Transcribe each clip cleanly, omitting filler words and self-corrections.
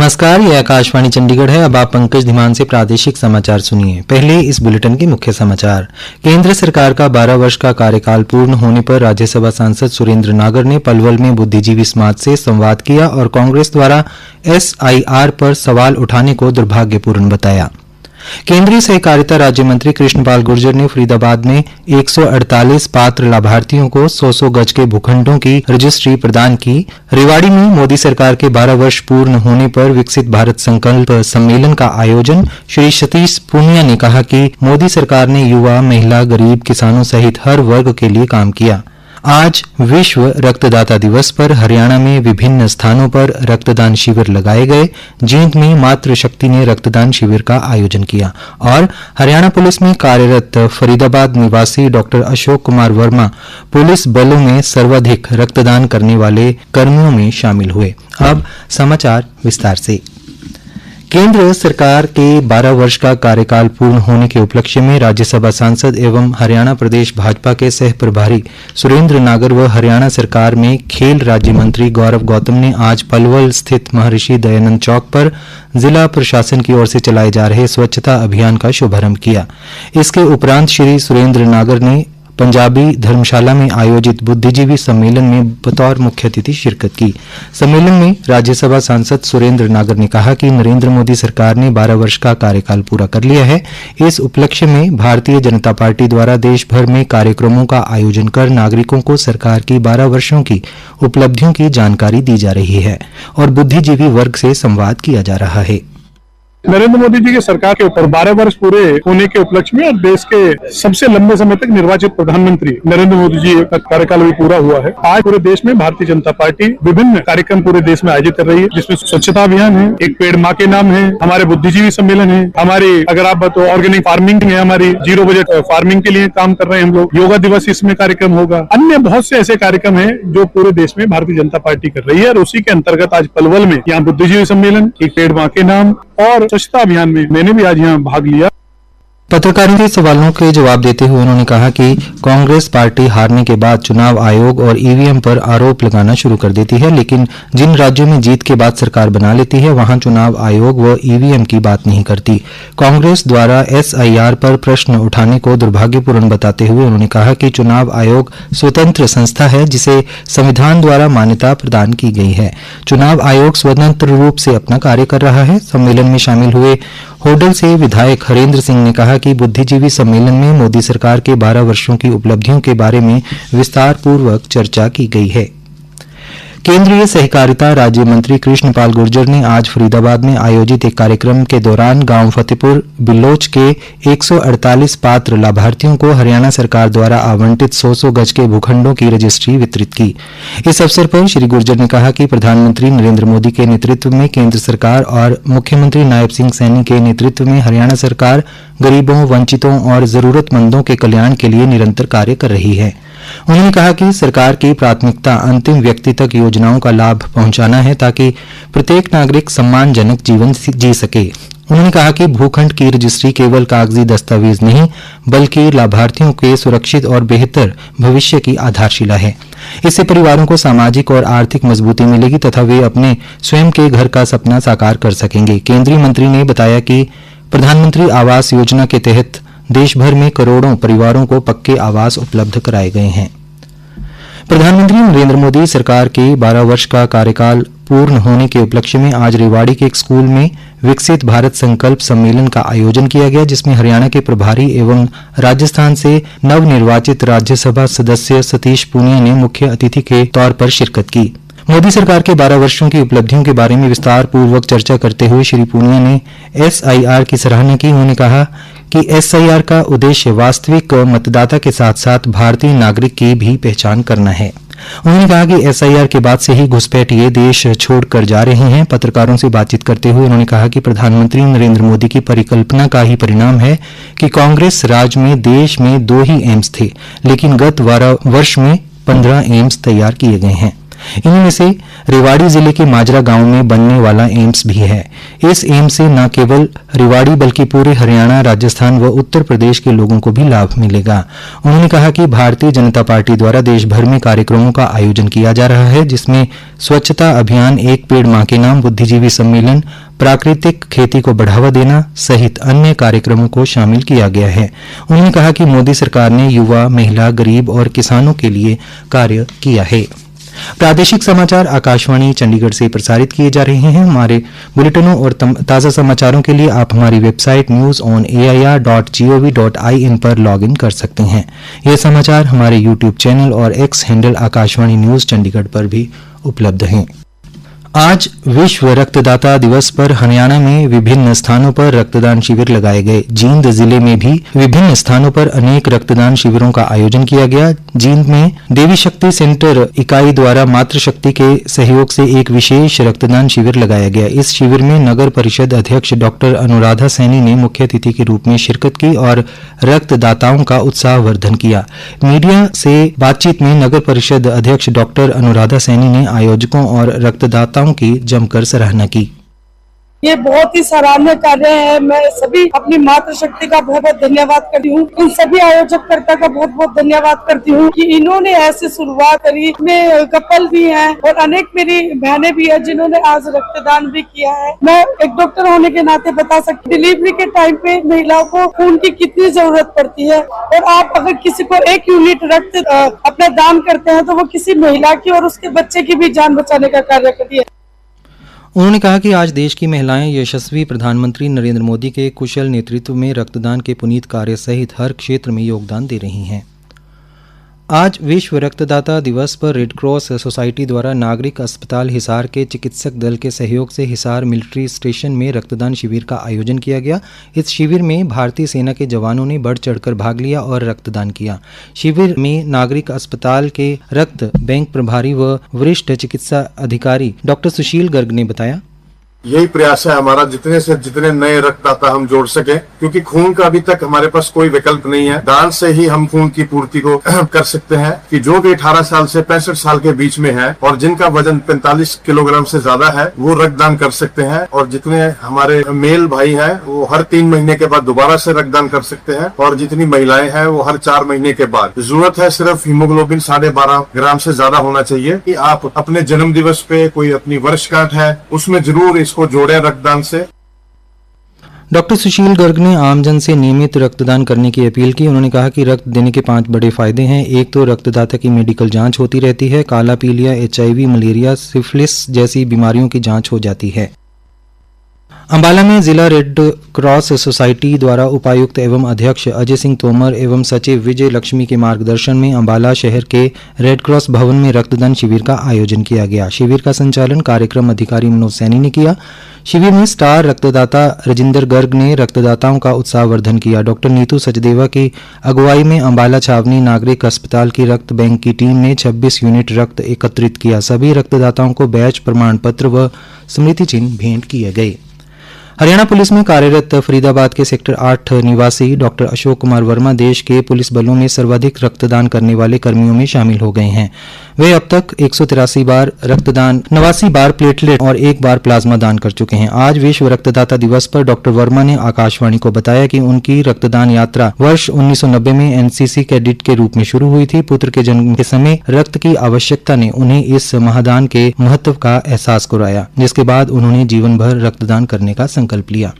नमस्कार, ये आकाशवाणी चंडीगढ़ है। अब आप पंकज धीमान से प्रादेशिक समाचार सुनिए। पहले इस बुलेटिन के मुख्य समाचार। केंद्र सरकार का 12 वर्ष का कार्यकाल पूर्ण होने पर राज्यसभा सांसद सुरेंद्र नागर ने पलवल में बुद्धिजीवी समाज से संवाद किया और कांग्रेस द्वारा SIR पर सवाल उठाने को दुर्भाग्यपूर्ण बताया। केंद्रीय सहकारिता राज्य मंत्री कृष्णपाल गुर्जर ने फरीदाबाद में 148 पात्र लाभार्थियों को 100 गज के भूखंडों की रजिस्ट्री प्रदान की। रेवाड़ी में मोदी सरकार के 12 वर्ष पूर्ण होने पर विकसित भारत संकल्प सम्मेलन का आयोजन। श्री सतीश पूनिया ने कहा कि मोदी सरकार ने युवा, महिला, गरीब, किसानों सहित हर वर्ग के लिए काम किया। आज विश्व रक्तदाता दिवस पर हरियाणा में विभिन्न स्थानों पर रक्तदान शिविर लगाए गए। जींद में मातृशक्ति ने रक्तदान शिविर का आयोजन किया और हरियाणा पुलिस में कार्यरत फरीदाबाद निवासी डॉक्टर अशोक कुमार वर्मा पुलिस बलों में सर्वाधिक रक्तदान करने वाले कर्मियों में शामिल हुए। अब समाचार विस्तार से। केंद्र सरकार के 12 वर्ष का कार्यकाल पूर्ण होने के उपलक्ष्य में राज्यसभा सांसद एवं हरियाणा प्रदेश भाजपा के सह प्रभारी सुरेंद्र नागर व हरियाणा सरकार में खेल राज्य मंत्री गौरव गौतम ने आज पलवल स्थित महर्षि दयानंद चौक पर जिला प्रशासन की ओर से चलाए जा रहे स्वच्छता अभियान का शुभारंभ किया। इसके उपरांत श्री सुरेंद्र नागर ने पंजाबी धर्मशाला में आयोजित बुद्धिजीवी सम्मेलन में बतौर मुख्य अतिथि शिरकत की। सम्मेलन में राज्यसभा सांसद सुरेंद्र नागर ने कहा कि नरेंद्र मोदी सरकार ने 12 वर्ष का कार्यकाल पूरा कर लिया है। इस उपलक्ष्य में भारतीय जनता पार्टी द्वारा देश भर में कार्यक्रमों का आयोजन कर नागरिकों को सरकार की 12 वर्षों की उपलब्धियों की जानकारी दी जा रही है और बुद्धिजीवी वर्ग से संवाद किया जा रहा है। नरेंद्र मोदी जी की सरकार के ऊपर 12 वर्ष पूरे होने के उपलक्ष्य में और देश के सबसे लंबे समय तक निर्वाचित प्रधानमंत्री नरेंद्र मोदी जी का कार्यकाल भी पूरा हुआ है। आज पूरे देश में भारतीय जनता पार्टी विभिन्न कार्यक्रम पूरे देश में आयोजित कर रही है, जिसमें स्वच्छता अभियान है, एक पेड़ माँ के नाम है, हमारे बुद्धिजीवी सम्मेलन है, हमारी अगर आप बताओ ऑर्गेनिक फार्मिंग है, हमारी जीरो बजट फार्मिंग के लिए काम कर रहे हैं हम लोग। योगा दिवस इसमें कार्यक्रम होगा। अन्य बहुत से ऐसे कार्यक्रम है जो पूरे देश में भारतीय जनता पार्टी कर रही है और उसी के अंतर्गत आज पलवल में यहाँ बुद्धिजीवी सम्मेलन, एक पेड़ माँ के नाम और स्वच्छता अभियान में मैंने भी आज यहाँ भाग लिया। पत्रकारों के सवालों के जवाब देते हुए उन्होंने कहा कि कांग्रेस पार्टी हारने के बाद चुनाव आयोग और ईवीएम पर आरोप लगाना शुरू कर देती है, लेकिन जिन राज्यों में जीत के बाद सरकार बना लेती है वहां चुनाव आयोग व ईवीएम की बात नहीं करती। कांग्रेस द्वारा SIR पर प्रश्न उठाने को दुर्भाग्यपूर्ण बताते हुए उन्होंने कहा कि चुनाव आयोग स्वतंत्र संस्था है जिसे संविधान द्वारा मान्यता प्रदान की गई है। चुनाव आयोग स्वतंत्र रूप से अपना कार्य कर रहा है। सम्मेलन में शामिल हुए होडल से विधायक हरेंद्र सिंह ने कहा कि बुद्धिजीवी सम्मेलन में मोदी सरकार के 12 वर्षों की उपलब्धियों के बारे में विस्तार पूर्वक चर्चा की गई है। केंद्रीय सहकारिता राज्य मंत्री कृष्णपाल गुर्जर ने आज फरीदाबाद में आयोजित एक कार्यक्रम के दौरान गांव फतेहपुर बिलोच के 148 पात्र लाभार्थियों को हरियाणा सरकार द्वारा आवंटित 100 गज के भूखंडों की रजिस्ट्री वितरित की। इस अवसर पर श्री गुर्जर ने कहा कि प्रधानमंत्री नरेंद्र मोदी के नेतृत्व में केंद्र सरकार और मुख्यमंत्री नायब सिंह सैनी के नेतृत्व में हरियाणा सरकार गरीबों, वंचितों और जरूरतमंदों के कल्याण के लिए निरंतर कार्य कर रही है। उन्होंने कहा कि सरकार की प्राथमिकता अंतिम व्यक्ति तक योजनाओं का लाभ पहुंचाना है ताकि प्रत्येक नागरिक सम्मानजनक जीवन जी सके। उन्होंने कहा कि भूखंड की रजिस्ट्री केवल कागजी दस्तावेज नहीं बल्कि लाभार्थियों के सुरक्षित और बेहतर भविष्य की आधारशिला है। इससे परिवारों को सामाजिक और आर्थिक मजबूती मिलेगी तथा वे अपने स्वयं के घर का सपना साकार कर सकेंगे। केंद्रीय मंत्री ने बताया कि प्रधानमंत्री आवास योजना के तहत देश भर में करोड़ों परिवारों को पक्के आवास उपलब्ध कराए गए हैं। प्रधानमंत्री नरेंद्र मोदी सरकार के 12 वर्ष का कार्यकाल पूर्ण होने के उपलक्ष्य में आज रेवाड़ी के एक स्कूल में विकसित भारत संकल्प सम्मेलन का आयोजन किया गया, जिसमें हरियाणा के प्रभारी एवं राजस्थान से नवनिर्वाचित राज्यसभा सदस्य सतीश पूनिया ने मुख्य अतिथि के तौर पर शिरकत की। मोदी सरकार के 12 वर्षों की उपलब्धियों के बारे में विस्तार पूर्वक चर्चा करते हुए श्री पूनिया ने SIR की सराहना की। उन्होंने कहा कि SIR का उद्देश्य वास्तविक मतदाता के साथ साथ भारतीय नागरिक की भी पहचान करना है। उन्होंने कहा कि SIR के बाद से ही घुसपैठिए देश छोड़कर जा रहे हैं। पत्रकारों से बातचीत करते हुए उन्होंने कहा कि प्रधानमंत्री नरेंद्र मोदी की परिकल्पना का ही परिणाम है कि कांग्रेस राज में देश में 2 ही एम्स थे, लेकिन गत 12 वर्ष में 15 एम्स तैयार किए गए हैं। इन्हीं में से रेवाड़ी जिले के माजरा गांव में बनने वाला एम्स भी है। इस एम्स से न केवल रेवाड़ी बल्कि पूरे हरियाणा, राजस्थान व उत्तर प्रदेश के लोगों को भी लाभ मिलेगा। उन्होंने कहा कि भारतीय जनता पार्टी द्वारा देश भर में कार्यक्रमों का आयोजन किया जा रहा है, जिसमें स्वच्छता अभियान, एक पेड़ मां के नाम, बुद्धिजीवी सम्मेलन, प्राकृतिक खेती को बढ़ावा देना सहित अन्य कार्यक्रमों को शामिल किया गया है। उन्होंने कहा कि मोदी सरकार ने युवा, महिला, गरीब और किसानों के लिए कार्य किया है। प्रादेशिक समाचार आकाशवाणी चंडीगढ़ से प्रसारित किए जा रहे हैं। हमारे बुलेटिनों और ताज़ा समाचारों के लिए आप हमारी वेबसाइट news.on.air.gov.in पर लॉगिन कर सकते हैं। ये समाचार हमारे यूट्यूब चैनल और x handle Akashvani news Chandigarh पर भी उपलब्ध हैं। आज विश्व रक्तदाता दिवस पर हरियाणा में विभिन्न स्थानों पर रक्तदान शिविर लगाए गए। जींद जिले में भी विभिन्न स्थानों पर अनेक रक्तदान शिविरों का आयोजन किया गया। जींद में देवी शक्ति सेंटर इकाई द्वारा मातृशक्ति के सहयोग से एक विशेष रक्तदान शिविर लगाया गया। इस शिविर में नगर परिषद अध्यक्ष डॉक्टर अनुराधा सैनी ने मुख्य अतिथि के रूप में शिरकत की और रक्तदाताओं का उत्साहवर्धन किया। मीडिया से बातचीत में नगर परिषद अध्यक्ष डॉक्टर अनुराधा सैनी ने आयोजकों और रक्तदाताओं की जमकर सराहना की। ये बहुत ही सराहनीय कार्य है। मैं सभी अपनी मातृशक्ति का बहुत बहुत धन्यवाद करती हूँ। इन सभी आयोजककर्ता का बहुत बहुत धन्यवाद करती हूँ कि इन्होंने ऐसे शुरुआत करी। में कपल भी हैं और अनेक मेरी बहनें भी हैं जिन्होंने आज रक्तदान भी किया है। मैं एक डॉक्टर होने के नाते बता सकती हूँ डिलीवरी के टाइम पे महिलाओं को खून की कितनी जरूरत पड़ती है और आप अगर किसी को 1 यूनिट रक्त अपना दान करते हैं तो वो किसी महिला की और उसके बच्चे की भी जान बचाने का कार्य करती है। उन्होंने कहा कि आज देश की महिलाएं यशस्वी प्रधानमंत्री नरेंद्र मोदी के कुशल नेतृत्व में रक्तदान के पुनीत कार्य सहित हर क्षेत्र में योगदान दे रही हैं। आज विश्व रक्तदाता दिवस पर रेड क्रॉस सोसाइटी द्वारा नागरिक अस्पताल हिसार के चिकित्सक दल के सहयोग से हिसार मिलिट्री स्टेशन में रक्तदान शिविर का आयोजन किया गया। इस शिविर में भारतीय सेना के जवानों ने बढ़ चढ़कर भाग लिया और रक्तदान किया। शिविर में नागरिक अस्पताल के रक्त बैंक प्रभारी व वरिष्ठ चिकित्सा अधिकारी डॉक्टर सुशील गर्ग ने बताया, यही प्रयास है हमारा जितने से जितने नए रक्तदाता हम जोड़ सके, क्योंकि खून का अभी तक हमारे पास कोई विकल्प नहीं है। दान से ही हम खून की पूर्ति को कर सकते हैं कि जो भी 18 साल से 65 साल के बीच में है और जिनका वजन 45 किलोग्राम से ज्यादा है वो रक्तदान कर सकते हैं। और जितने हमारे मेल भाई हैं वो हर 3 महीने के बाद दोबारा से रक्तदान कर सकते हैं और जितनी महिलाएं हैं वो हर 4 महीने के बाद। जरूरत है सिर्फ हीमोग्लोबिन 12.5 ग्राम से ज्यादा होना चाहिए कि आप अपने जन्म दिवस पे कोई अपनी वर्षगांठ है उसमें जरूर इसको जोड़े रक्तदान से। डॉक्टर सुशील गर्ग ने आमजन से नियमित रक्तदान करने की अपील की। उन्होंने कहा कि रक्त देने के 5 बड़े फायदे हैं। एक तो रक्तदाता की मेडिकल जांच होती रहती है, काला पीलिया, HIV, मलेरिया, सिफिलिस जैसी बीमारियों की जांच हो जाती है। अंबाला में जिला रेड क्रॉस सोसाइटी द्वारा उपायुक्त एवं अध्यक्ष अजय सिंह तोमर एवं सचिव विजय लक्ष्मी के मार्गदर्शन में अंबाला शहर के रेड क्रॉस भवन में रक्तदान शिविर का आयोजन किया गया। शिविर का संचालन कार्यक्रम अधिकारी मनोज सैनी ने किया। शिविर में स्टार रक्तदाता रजिंदर गर्ग ने रक्तदाताओं का उत्साहवर्धन किया। डॉक्टर नीतू सचदेवा की अगुवाई में अंबाला छावनी नागरिक अस्पताल की रक्त बैंक की टीम ने 26 यूनिट रक्त एकत्रित किया। सभी रक्तदाताओं को बैच प्रमाण पत्र व स्मृति चिन्ह भेंट किए गए। हरियाणा पुलिस में कार्यरत फरीदाबाद के सेक्टर 8 निवासी डॉक्टर अशोक कुमार वर्मा देश के पुलिस बलों में सर्वाधिक रक्तदान करने वाले कर्मियों में शामिल हो गए हैं। वे अब तक 183 बार रक्तदान, 89 बार प्लेटलेट और 1 बार प्लाज्मा दान कर चुके हैं। आज विश्व रक्तदाता दिवस पर डॉक्टर वर्मा ने आकाशवाणी को बताया कि उनकी रक्तदान यात्रा वर्ष 1990 में एनसीसी कैडेट के रूप में शुरू हुई थी। पुत्र के जन्म के समय रक्त की आवश्यकता ने उन्हें इस महादान के महत्व का एहसास कराया, जिसके बाद उन्होंने जीवन भर रक्तदान करने का संकल्प लिया।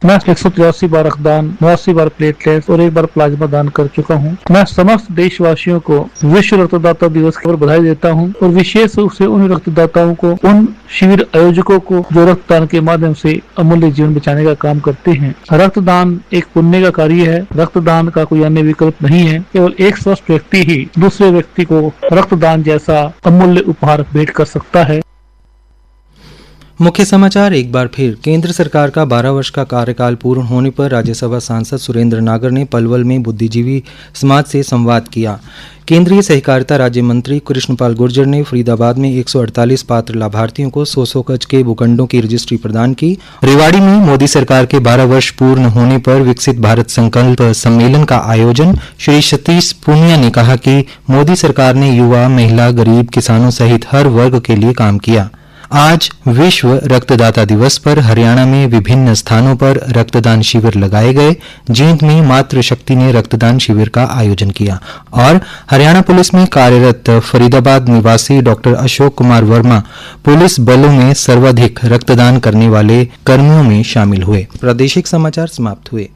मैं 183 बार रक्तदान, 89 बार प्लेटलेट्स और 1 बार प्लाज्मा दान कर चुका हूं। मैं समस्त देशवासियों को विश्व रक्तदाता दिवस पर बधाई देता हूं और विशेष रूप से उन रक्तदाताओं को, उन शिविर आयोजकों को जो रक्तदान के माध्यम से अमूल्य जीवन बचाने का काम करते हैं। रक्तदान एक पुण्य का कार्य है। रक्तदान का कोई अन्य विकल्प नहीं है। केवल एक स्वस्थ व्यक्ति ही दूसरे व्यक्ति को रक्तदान जैसा अमूल्य उपहार भेंट कर सकता है। मुख्य समाचार एक बार फिर। केंद्र सरकार का 12 वर्ष का कार्यकाल पूर्ण होने पर राज्यसभा सांसद सुरेंद्र नागर ने पलवल में बुद्धिजीवी समाज से संवाद किया। केंद्रीय सहकारिता राज्य मंत्री कृष्णपाल गुर्जर ने फरीदाबाद में 148 पात्र लाभार्थियों को 100 गज के भूखंडों की रजिस्ट्री प्रदान की। रेवाड़ी में मोदी सरकार के 12 वर्ष पूर्ण होने पर विकसित भारत संकल्प सम्मेलन का आयोजन। श्री सतीश पूनिया ने कहा कि मोदी सरकार ने युवा, महिला, गरीब, किसानों सहित हर वर्ग के लिए काम किया। आज विश्व रक्तदाता दिवस पर हरियाणा में विभिन्न स्थानों पर रक्तदान शिविर लगाए गए। जींद में मातृशक्ति ने रक्तदान शिविर का आयोजन किया और हरियाणा पुलिस में कार्यरत फरीदाबाद निवासी डॉक्टर अशोक कुमार वर्मा पुलिस बलों में सर्वाधिक रक्तदान करने वाले कर्मियों में शामिल हुए। प्रादेशिक समाचार समाप्त हुए।